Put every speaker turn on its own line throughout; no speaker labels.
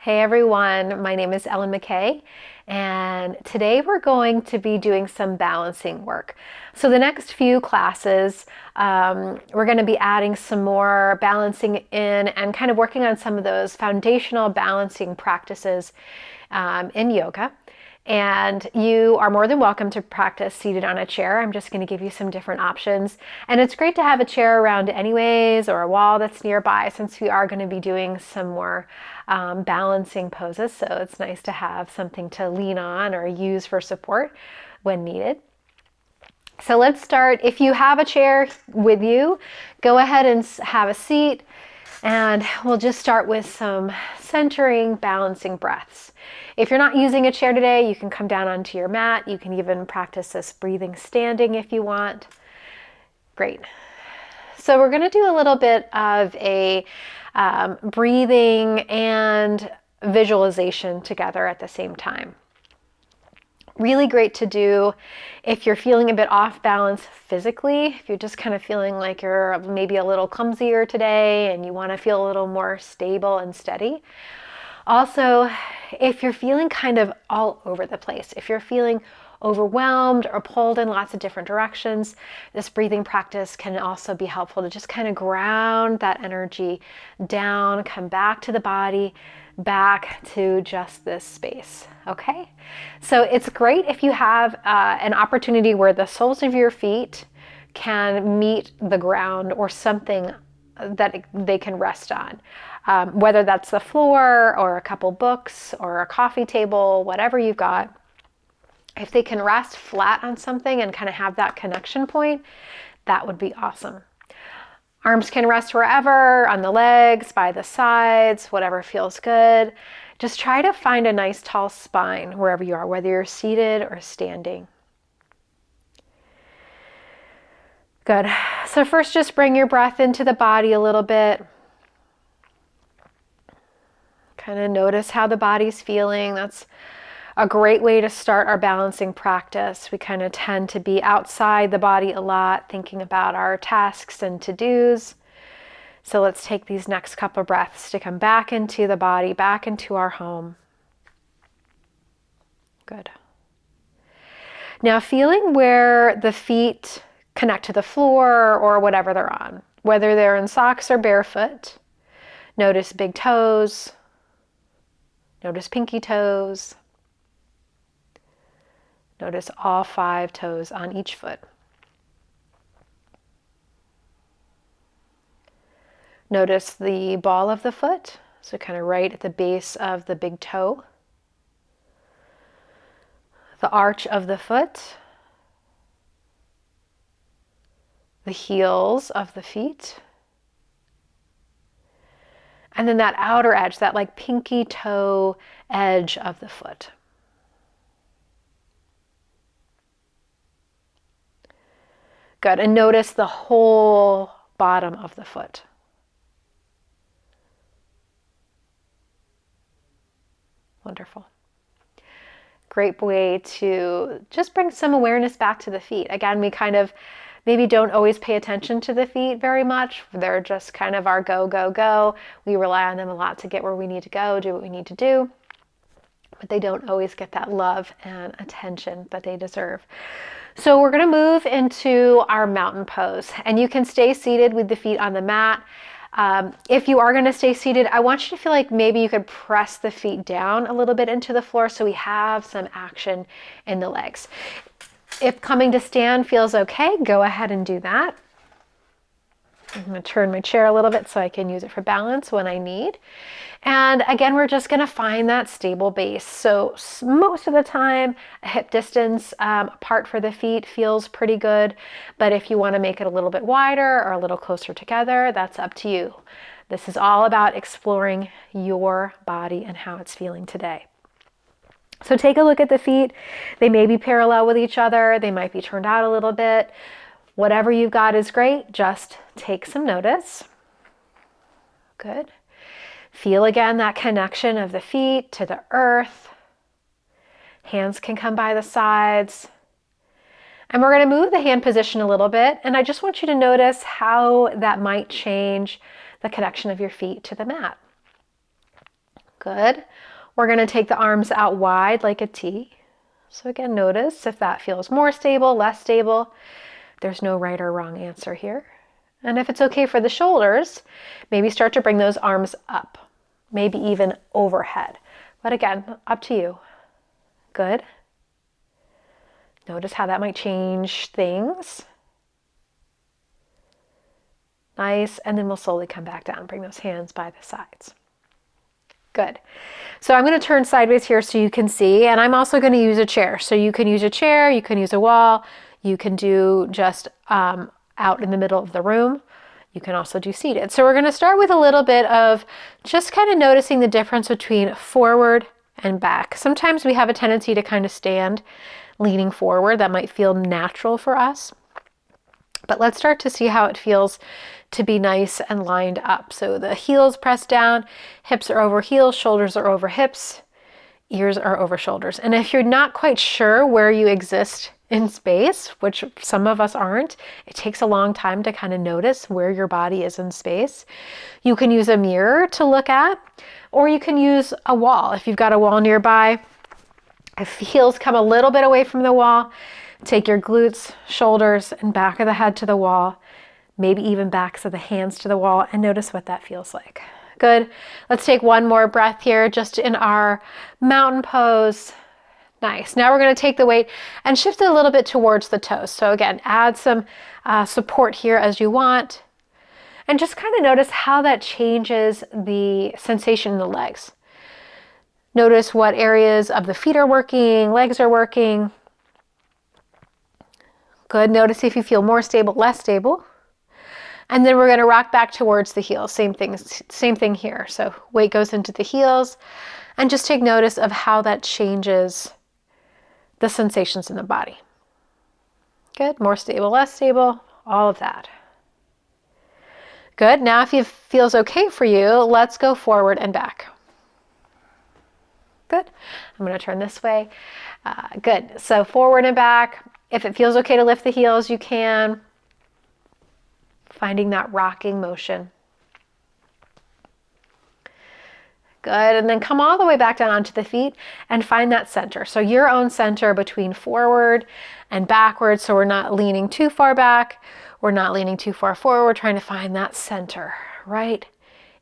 Hey everyone, my name is Ellen McKay, and today we're going to be doing some balancing work. So the next few classes, we're going to be adding some more balancing in and kind of working on some of those foundational balancing practices in yoga. And you are more than welcome to practice seated on a chair. I'm just going to give you some different options. And it's great to have a chair around anyways, or a wall that's nearby, since we are going to be doing some more balancing poses. So it's nice to have something to lean on or use for support when needed. So let's start. If you have a chair with you, go ahead and have a seat. And we'll just start with some centering, balancing breaths. If you're not using a chair today, you can come down onto your mat. You can even practice this breathing standing if you want. Great. So we're going to do a little bit of a breathing and visualization together at the same time. Really great to do if you're feeling a bit off balance physically, if you're just kind of feeling like you're maybe a little clumsier today and you want to feel a little more stable and steady. Also, if you're feeling kind of all over the place, if you're feeling overwhelmed or pulled in lots of different directions, this breathing practice can also be helpful to just kind of ground that energy down, come back to the body, back to just this space. Okay, so it's great if you have an opportunity where the soles of your feet can meet the ground or something that they can rest on, whether that's the floor or a couple books or a coffee table, whatever you've got. If they can rest flat on something and kind of have that connection point, that would be awesome. Arms can rest wherever, on the legs, by the sides, whatever feels good. Just try to find a nice tall spine wherever you are, whether you're seated or standing. Good. So first, just bring your breath into the body a little bit. Kind of notice how the body's feeling. That's a great way to start our balancing practice. We kind of tend to be outside the body a lot, thinking about our tasks and to-dos. So let's take these next couple of breaths to come back into the body, back into our home. Good. Now feeling where the feet connect to the floor or whatever they're on, whether they're in socks or barefoot. Notice big toes. Notice pinky toes. Notice all 5 toes on each foot. Notice the ball of the foot, so kind of right at the base of the big toe. The arch of the foot. The heels of the feet. And then that outer edge, that like pinky toe edge of the foot. Good, and notice the whole bottom of the foot. Wonderful. Great way to just bring some awareness back to the feet. Again, we kind of maybe don't always pay attention to the feet very much. They're just kind of our go, go, go. We rely on them a lot to get where we need to go, do what we need to do. But they don't always get that love and attention that they deserve. So we're going to move into our mountain pose, and you can stay seated with the feet on the mat. If you are going to stay seated, I want you to feel like maybe you could press the feet down a little bit into the floor so we have some action in the legs. If coming to stand feels okay, go ahead and do that. I'm going to turn my chair a little bit so I can use it for balance when I need. And again, we're just going to find that stable base. So most of the time, a hip distance apart for the feet feels pretty good. But if you want to make it a little bit wider or a little closer together, that's up to you. This is all about exploring your body and how it's feeling today. So take a look at the feet. They may be parallel with each other. They might be turned out a little bit. Whatever you've got is great. Just take some notice. Good. Feel again that connection of the feet to the earth. Hands can come by the sides. And we're going to move the hand position a little bit. And I just want you to notice how that might change the connection of your feet to the mat. Good. We're going to take the arms out wide like a T. So again, notice if that feels more stable, less stable. There's no right or wrong answer here. And if it's okay for the shoulders, maybe start to bring those arms up, maybe even overhead. But again, up to you. Good. Notice how that might change things. Nice. And then we'll slowly come back down. Bring those hands by the sides. Good. So I'm going to turn sideways here so you can see, and I'm also going to use a chair. So you can use a chair, you can use a wall, you can do just out in the middle of the room. You can also do seated. So we're going to start with a little bit of just kind of noticing the difference between forward and back. Sometimes we have a tendency to kind of stand leaning forward. That might feel natural for us. But let's start to see how it feels to be nice and lined up. So the heels press down, hips are over heels, shoulders are over hips, ears are over shoulders. And if you're not quite sure where you exist in space, which some of us aren't, it takes a long time to kind of notice where your body is in space. You can use a mirror to look at, or you can use a wall. If you've got a wall nearby, if heels come a little bit away from the wall, take your glutes, shoulders, and back of the head to the wall, maybe even backs of the hands to the wall, and notice what that feels like. Good. Let's take one more breath here, just in our mountain pose. Nice. Now we're going to take the weight and shift it a little bit towards the toes. So again, add some support here as you want, and just kind of notice how that changes the sensation in the legs. Notice what areas of the feet are working, legs are working. Good. Notice if you feel more stable, less stable. And then we're going to rock back towards the heels. Same thing here. So weight goes into the heels, and just take notice of how that changes the sensations in the body. Good. More stable, less stable, all of that. Good. Now if it feels okay for you, let's go forward and back. Good. I'm going to turn this way. Good. So forward and back. If it feels okay to lift the heels, you can. Finding that rocking motion. Good. And then come all the way back down onto the feet and find that center. So your own center between forward and backward. So we're not leaning too far back. We're not leaning too far forward. We're trying to find that center right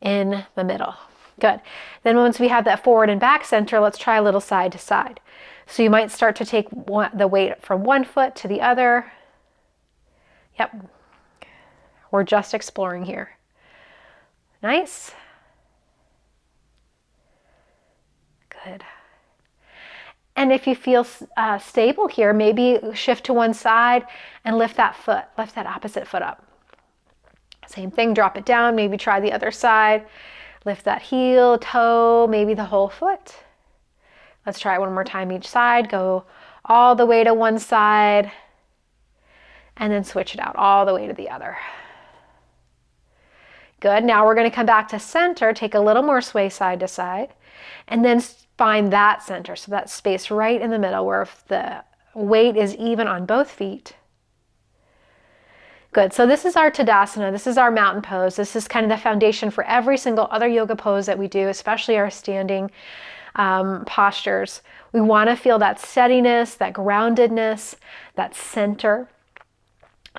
in the middle. Good. Then once we have that forward and back center, let's try a little side to side. So you might start to take the weight from one foot to the other. Yep. We're just exploring here. Nice. Good. And if you feel stable here, maybe shift to one side and lift that foot, lift that opposite foot up. Same thing, drop it down, maybe try the other side. Lift that heel, toe, maybe the whole foot. Let's try it one more time each side. Go all the way to one side and then switch it out all the way to the other. Good. Now we're going to come back to center, take a little more sway side to side, and then find that center. So that space right in the middle where if the weight is even on both feet. Good. So this is our Tadasana. This is our mountain pose. This is kind of the foundation for every single other yoga pose that we do, especially our standing postures. We want to feel that steadiness, that groundedness, that center.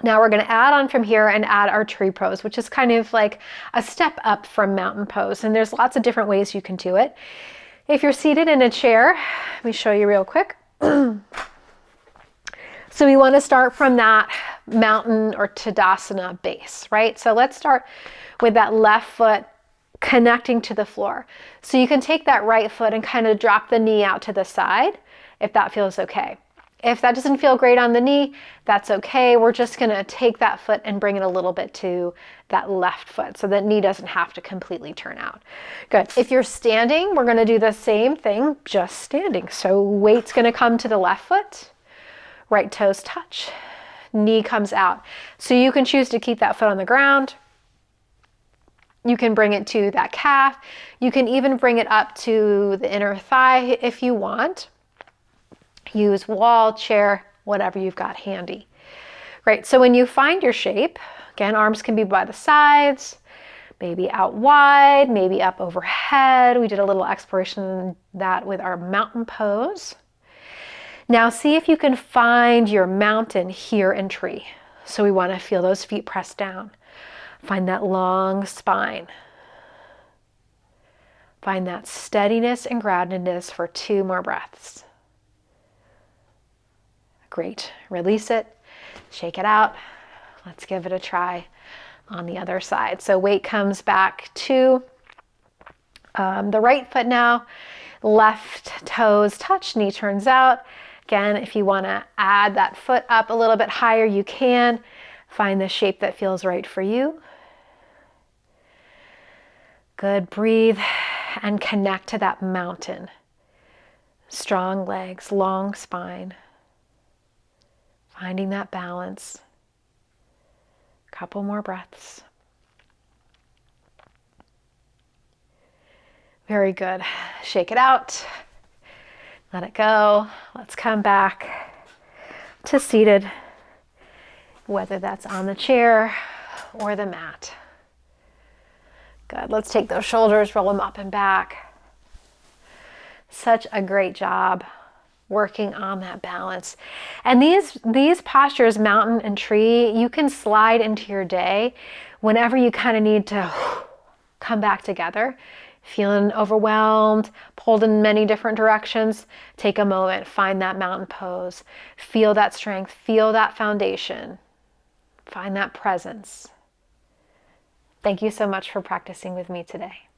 Now we're going to add on from here and add our tree pose, which is kind of like a step up from mountain pose. And there's lots of different ways you can do it. If you're seated in a chair, let me show you real quick. So we want to start from that mountain or Tadasana base, right? So let's start with that left foot connecting to the floor. So you can take that right foot and kind of drop the knee out to the side if that feels okay. If that doesn't feel great on the knee, that's okay. We're just going to take that foot and bring it a little bit to that left foot so that knee doesn't have to completely turn out. Good. If you're standing, we're going to do the same thing, just standing. So weight's going to come to the left foot, right toes touch, knee comes out. So you can choose to keep that foot on the ground. You can bring it to that calf. You can even bring it up to the inner thigh if you want. Use wall, chair, whatever you've got handy. Right, so when you find your shape, again, arms can be by the sides, Maybe out wide, maybe up overhead. We did a little exploration in that with our mountain pose. Now see if you can find your mountain here in tree. So we want to feel those feet pressed down. Find that long spine. Find that steadiness and groundedness for 2 more breaths. Great. Release it. Shake it out. Let's give it a try on the other side. So weight comes back to the right foot now. Left toes touch, knee turns out. Again, if you want to add that foot up a little bit higher, you can. Find the shape that feels right for you. Good. Breathe and connect to that mountain. Strong legs, long spine. Finding that balance. Couple more breaths. Very good. Shake it out. Let it go. Let's come back to seated, whether that's on the chair or the mat. Good. Let's take those shoulders, roll them up and back. Such a great job working on that balance. And these postures, mountain and tree, you can slide into your day whenever you kind of need to come back together. Feeling overwhelmed, pulled in many different directions, take a moment, find that mountain pose. Feel that strength, feel that foundation. Find that presence. Thank you so much for practicing with me today.